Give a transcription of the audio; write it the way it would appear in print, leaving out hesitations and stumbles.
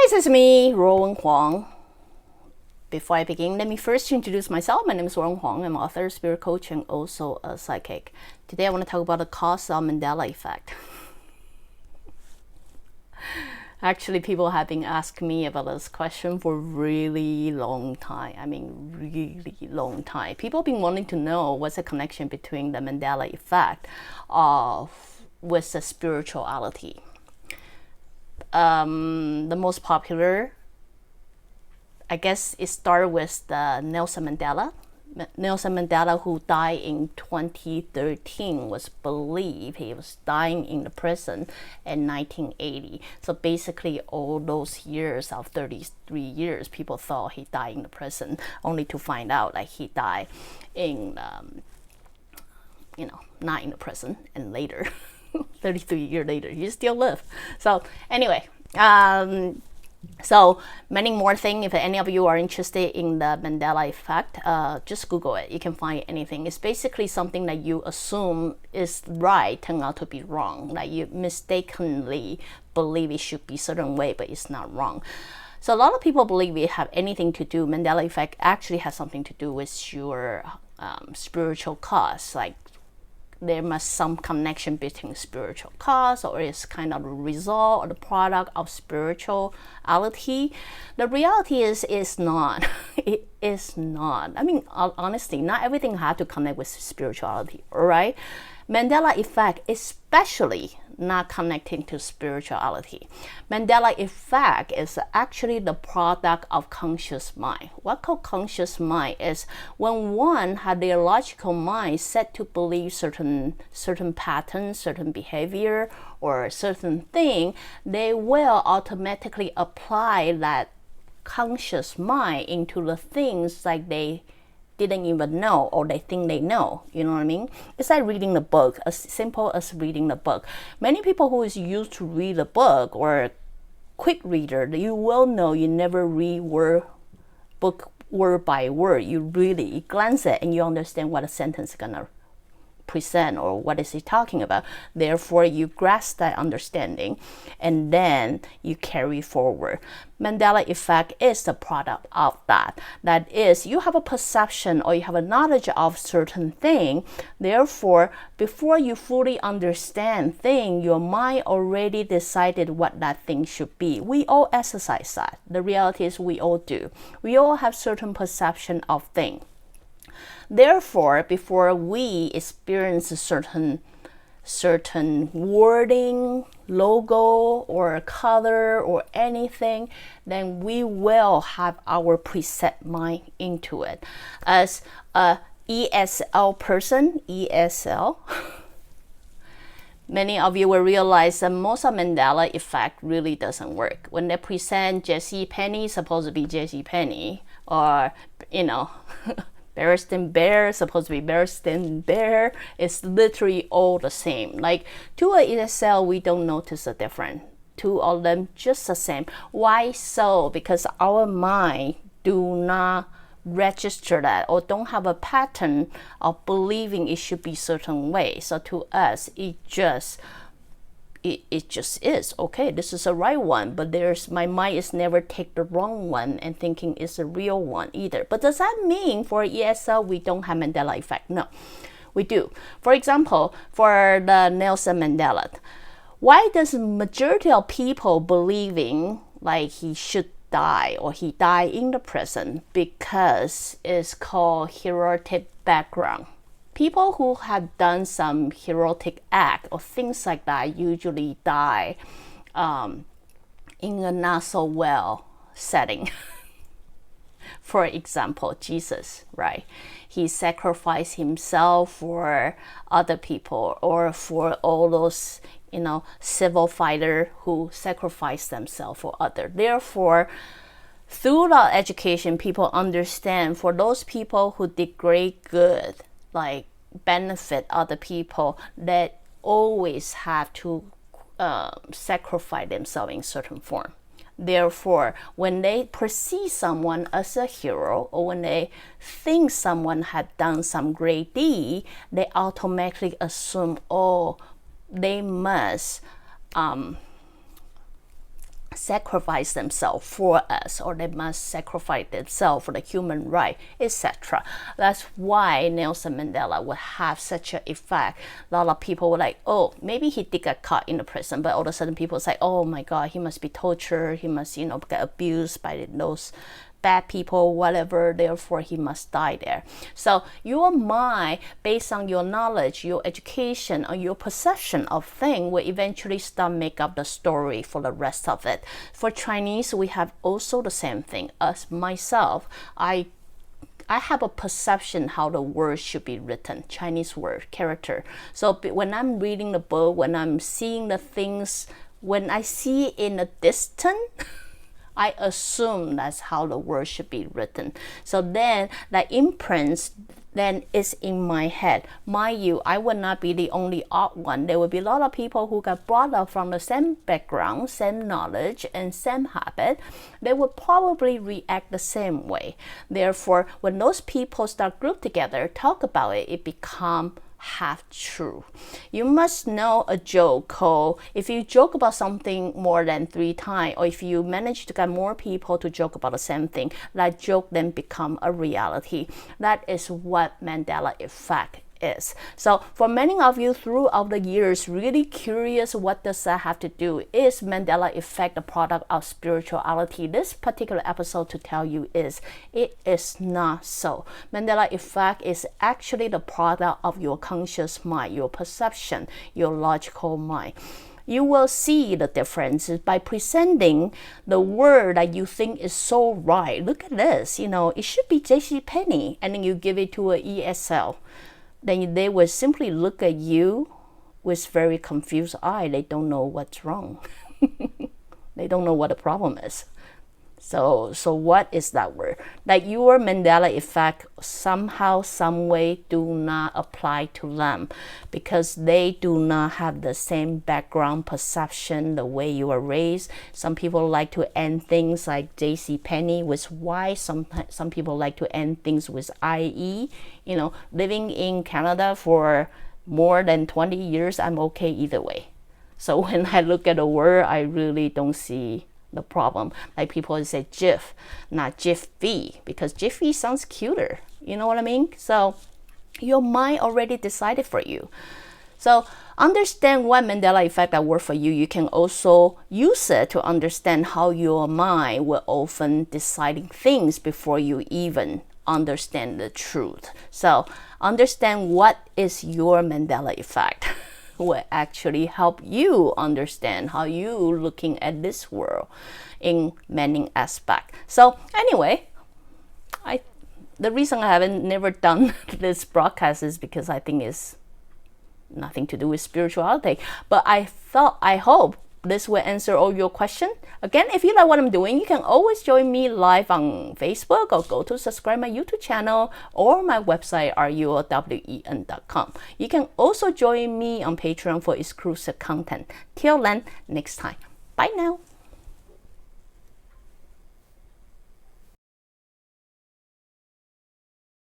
this is me, Ruowen Huang. Before I begin, let me first introduce myself. My name is Ruowen Huang. I'm an author, spirit coach, and also a psychic. Today I want to talk about the cause of Mandela Effect. Actually, people have been asking me about this question for a really long time. I mean, really long time. People have been wanting to know what's the connection between the Mandela Effect with the spirituality. The most popular, I guess, it started with the Nelson Mandela. Nelson Mandela, who died in 2013, was believed he was dying in the prison in 1980. So basically, all those years of 33 years, people thought he died in the prison, only to find out that he died in, not in the prison, and later, 33 years later, he still lived. So anyway, so many more things. If any of you are interested in the Mandela Effect, just Google it. You can find anything. It's basically something that you assume is right turn out to be wrong. Like you mistakenly believe it should be a certain way, but it's not wrong. So a lot of people believe it have anything to do. Mandela Effect actually has something to do with your spiritual cause. Like there must some connection between spiritual cause, or it's kind of a result or the product of spirituality. The reality is it's not. It is not. I mean, honestly, not everything has to connect with spirituality, all right? Mandela Effect especially not connecting to spirituality. Mandela Effect is actually the product of conscious mind. What called conscious mind is when one had their logical mind set to believe certain patterns, certain behavior, or certain thing, they will automatically apply that conscious mind into the things like they didn't even know or they think they know. You know what I mean? It's like reading the book, as simple as reading the book. Many people who is used to read a book or quick reader, you will know you never read book word by word. You really glance at it and you understand what a sentence is gonna present or what is he talking about. Therefore, you grasp that understanding and then you carry forward. Mandela Effect is the product of that. That is, you have a perception or you have a knowledge of certain thing. Therefore, before you fully understand thing, your mind already decided what that thing should be. We all exercise that. The reality is we all do. We all have certain perception of thing. Therefore, before we experience a certain wording, logo, or color, or anything, then we will have our preset mind into it. As a ESL person, many of you will realize that most of Mandela Effect really doesn't work. When they present Jessie Penny, supposed to be Jessie Penny, or, Bearskin Bear, supposed to be Bearskin Bear. It's literally all the same. Like to a ESL, we don't notice a difference. Two of them just the same. Why so? Because our mind do not register that or don't have a pattern of believing it should be certain way. So to us, it just is okay. This is the right one, but my mind is never take the wrong one and thinking it's the real one either. But does that mean for ESL we don't have Mandela Effect? No, we do. For example, for the Nelson Mandela, why does the majority of people believing like he should die or he died in the prison? Because it's called heroic background. People who have done some heroic act or things like that usually die in a not so well setting. For example, Jesus, right? He sacrificed himself for other people or for all those, civil fighters who sacrificed themselves for others. Therefore, through the education, people understand for those people who did great good, like benefit other people, that always have to sacrifice themselves in certain form. Therefore, when they perceive someone as a hero or when they think someone had done some great deed, they automatically assume, they must sacrifice themselves for us, or they must sacrifice themselves for the human right, etc. That's why Nelson Mandela would have such an effect. A lot of people were like, oh, maybe he did get caught in the prison, but all of a sudden people say, oh my God, he must be tortured, he must, get abused by those bad people, whatever, therefore he must die there. So your mind, based on your knowledge, your education, or your perception of things, will eventually start make up the story for the rest of it. For Chinese, we have also the same thing. As myself, I have a perception how the word should be written, Chinese word, character. So when I'm reading the book, when I'm seeing the things, when I see it in the distance, I assume that's how the word should be written. So then the imprint then is in my head. Mind you, I would not be the only odd one. There will be a lot of people who got brought up from the same background, same knowledge, and same habit. They will probably react the same way. Therefore, when those people start group together, talk about it, it becomes half true. You must know a joke called, if you joke about something more than 3 times, or if you manage to get more people to joke about the same thing, that joke then become a reality. That is what Mandela Effect is. So for many of you throughout the years, really curious what does that have to do? Is Mandela Effect a product of spirituality? This particular episode to tell you is, it is not so. Mandela Effect is actually the product of your conscious mind, your perception, your logical mind. You will see the differences by presenting the word that you think is so right. Look at this, it should be JCPenney, and then you give it to a ESL. Then they will simply look at you with very confused eye. They don't know what's wrong. They don't know what the problem is. So what is that word? That your Mandela Effect somehow, some way do not apply to them, because they do not have the same background perception, the way you were raised. Some people like to end things like JCPenney with Y. Some people like to end things with IE. Living in Canada for more than 20 years, I'm okay either way. So when I look at a word, I really don't see the problem. Like people say GIF, not Jiffy, because Jiffy sounds cuter. You know what I mean? So your mind already decided for you. So understand what Mandela Effect that work for you. You can also use it to understand how your mind will often deciding things before you even understand the truth. So understand what is your Mandela Effect will actually help you understand how you looking at this world in many aspects. So anyway, the reason I haven't never done this broadcast is because I think it's nothing to do with spirituality. But I hope this will answer all your questions. Again, if you like what I'm doing, you can always join me live on Facebook, or go to subscribe my YouTube channel or my website, ruowen.com. You can also join me on Patreon for exclusive content. Till then, next time. Bye now.